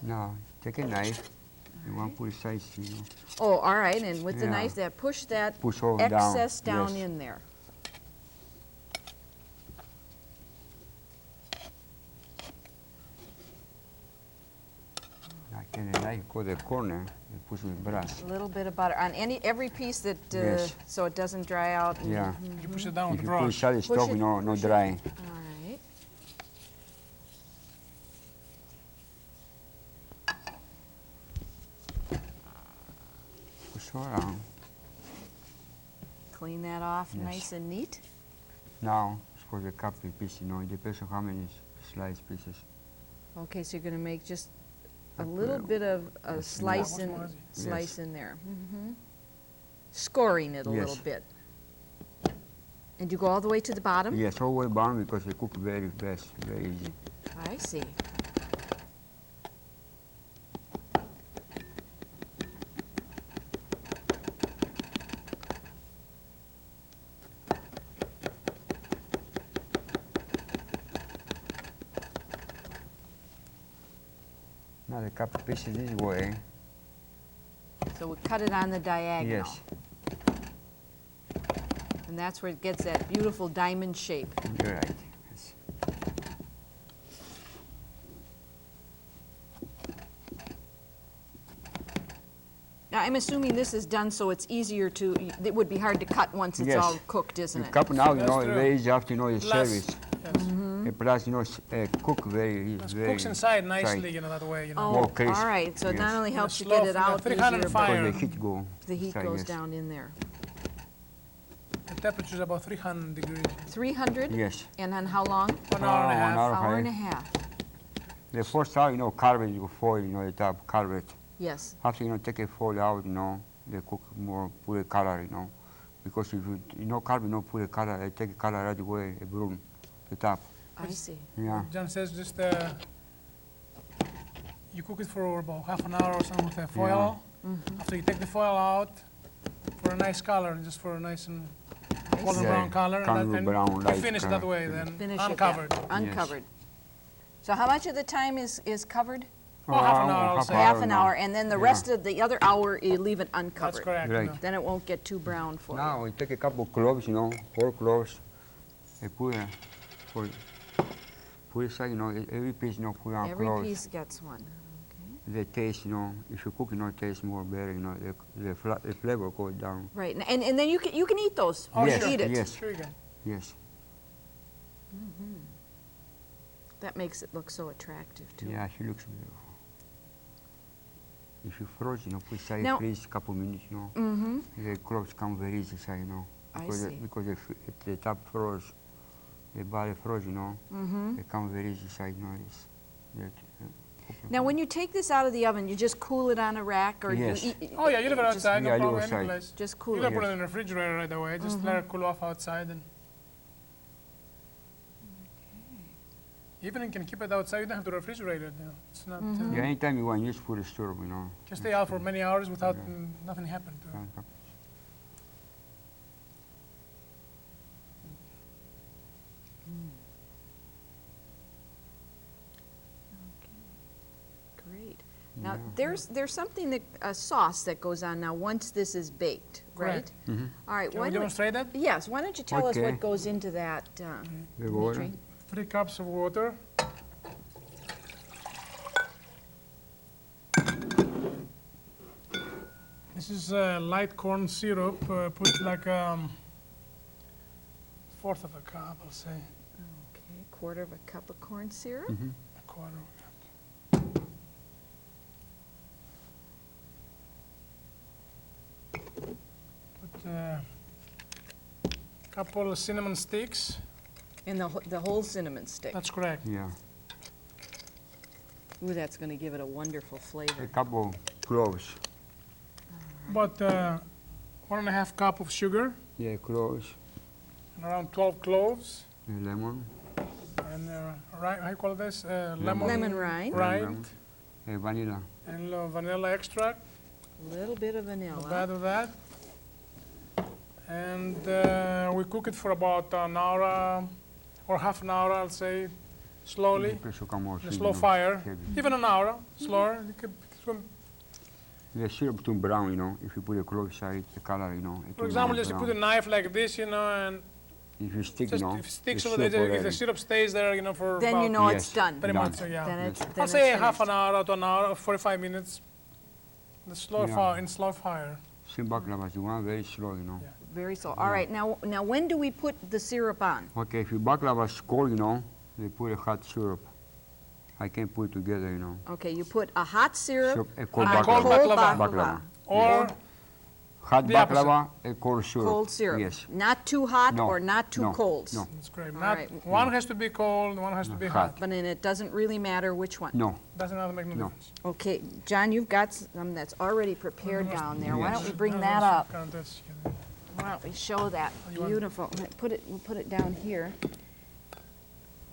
Now, take a knife. You want to put it size, you know. Oh, all right, and with the Yeah. knife, that push that Push all down. excess down Yes. in there. I can knife go the corner and push with brush. A little bit of butter on every piece that, Yes. so it doesn't dry out. And, Yeah. You push it down with If the you put brush. solid Push stuff, it, no push it. dry. All right. Push around. Clean that off Yes. nice and neat. Now, it's for the cup piece, you know, it depends on how many slice pieces. Okay, so you're going to make just a Up little there. bit of a Yes, slice more. in, Yes. slice in there. Scoring it a Yes. little bit. And you go all the way to the bottom? Yes, all the way down because they cook very fast, very easy. I see. Now the cup pieces this way. So we cut it on the diagonal. Yes, And that's where it gets that beautiful diamond shape. you're right. Yes. Now, I'm assuming this is done so it's easier to, it would be hard to cut once it's Yes. all cooked, isn't The it? cup now, you That's know, it's true. very easy after, you know, the Plus, service. yes. Plus, you know, cook very, It very cooks inside nicely, tight. you know, that way, you know. Oh, More all crisp. right. So it not Yes. only helps you slow get it from the out 300 easier, fire. but Because the heat go. the heat inside, goes yes. down in there. The temperature is about 300 degrees. 300? Yes. And on how long? 1 hour and a half. 1 hour. Hour high. and a half. The first hour, you know, carve it, you foil, you know, the top, carve it. Yes. After, you know, take a foil out, you know, they cook more, put a color, you know. Because if you know, carve, you know, put a color, they take a color right away, a brown, the top. I see. Yeah. John says just you cook it for about half an hour or something with a foil. After you take the foil out, for a nice color, just for a nice and golden Yeah, brown color, golden and brown, you light finish it color. that way, then Finish uncovered. it that, uncovered. So how much of the time is covered? Well, half an hour, I'll say. Half an now. hour, and then the Yeah. rest of the other hour you leave it uncovered. That's correct. Right. You know. Then it won't get too brown for you. Now we take a couple of cloves, you know, 4 cloves. They put aside, you know, every piece, you know, put on Every cloves. piece gets one. Okay. The taste, you know, if you cook, you know, it tastes more better, you know, the flavor goes down. Right, and then you can eat those. Oh, Yes, Eat it. yes. Sure you can. Yes. That makes it look so attractive too. Yeah, she looks beautiful. If you froze, you know, put aside, Now- freeze a couple minutes, you know. Mm-hmm. The cloves come very easy, so, you know. I Because see. because the top froze, the body froze, you know. Mm-hmm. They come very easy, so, you know, Now, when you take this out of the oven, you just cool it on a rack, or Yes. you eat, Oh yeah, you leave it just- outside, yeah, no leave it problem, outside. any place. Just You cool don't it. put it in the refrigerator right away, just let it cool off outside. And even you can keep it outside, you don't have to refrigerate it. You know. It's not, Yeah, anytime you want, use put a store, you know. can stay out for many hours without Yeah. nothing happened to it. Great. Now, Yeah. there's something that a sauce that goes on now once this is baked, right? Correct. All right. Can why we don't- demonstrate that? Yes. Why don't you tell us Okay. what goes into that? The water. Dimitri? 3 cups of water. This is light corn syrup. Put like 1/4 of a cup, I'll say. Okay. Quarter of a cup of corn syrup. A quarter of a cup. Put a couple of cinnamon sticks. And the whole cinnamon stick. That's correct. Yeah. Ooh, that's going to give it a wonderful A flavor. couple cloves. About 1.5 cup of sugar Yeah, cloves. and around 12 cloves. And lemon. And how you call this? Lemon. Lemon rind. rind Vanilla. and vanilla extract. A little bit of Not vanilla. bad of that. And we cook it for about an hour or half an hour, I'll say, slowly, Pressure come more in a sweet, slow you know, fire. heavy. Even an hour, slower. You could, The syrup turn brown, you know. If you put a close side, the color, you know. It for turn example, brown, just you put a brown. knife like this, you know, and If you stick, just you know, if it sticks the over there, syrup if the already. syrup stays there, you know, for Then about you know Yes. it's done. pretty done. much, so yeah. Then it's, Yes. then I'll say it's half an finished. hour to an hour, 45 minutes. The slow Yeah. fire, in slow fire. Same baklavas, you want very slow, you know. Yeah. Very slow. All right, now when do we put the syrup on? Okay, if your baklavas cold, you know, they put a hot syrup. I can put it together, you know. Okay, you put a hot syrup A cold And a baklava. cold cold baklava. baklava. Or Hot The opposite. baklava, a cold syrup. Cold syrup. Yes. Not too hot No, or not too no, cold. no. that's great. All Not, right. one has to be cold, one has to be hot. Hot. But then it doesn't really matter which one. No, Doesn't matter, make no No. difference. Okay, John, you've got some that's already prepared down there. Why don't we bring No, that that's- up? that's- Why don't we show that? you want- Beautiful. We'll put it down here.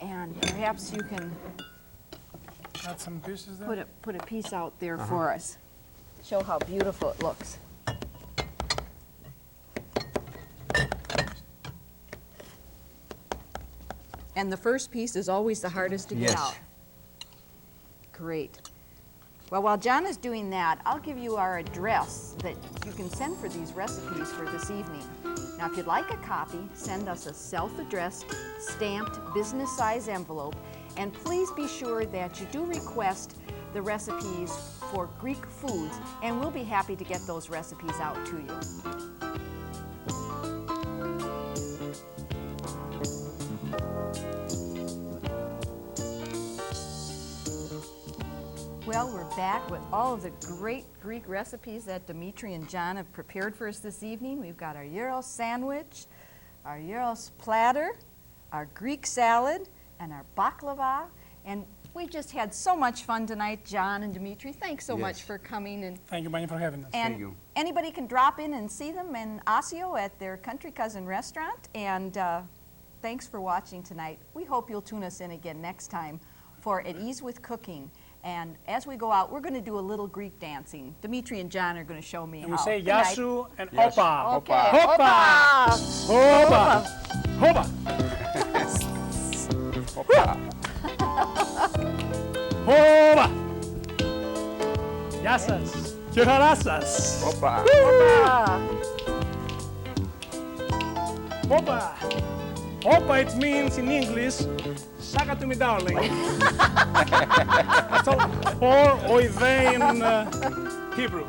And perhaps you can Add some pieces there. put a piece out there for us. Show how beautiful it looks. And the first piece is always the hardest to get Yes. out. Great. Well, while John is doing that, I'll give you our address that you can send for these recipes for this evening. Now, if you'd like a copy, send us a self-addressed, stamped, business-size envelope, and please be sure that you do request the recipes for Greek foods, and we'll be happy to get those recipes out to you. Well, we're back with all of the great Greek recipes that Dimitri and John have prepared for us this evening. We've got our gyros sandwich, our gyros platter, our Greek salad, and our baklava. And we just had so much fun tonight, John and Dimitri. Thanks so much Yes. for coming. And Thank you, Bunny, for having us. and you. anybody can drop in and see them in Osseo at their Country Cousin restaurant. And thanks for watching tonight. We hope you'll tune us in again next time for At Ease with Cooking. And as we go out, we're going to do a little Greek dancing. Dimitri and John are going to show me And how. we say Good night. yasu and Yes. opa. Okay. Hoppa. Hoppa. Hopa. Hopa. Hopa. Yasas. Kirarasas. Opa. Hopa. Hopa, it means in English, suck it to me, darling. That's all. Or oive in Hebrew.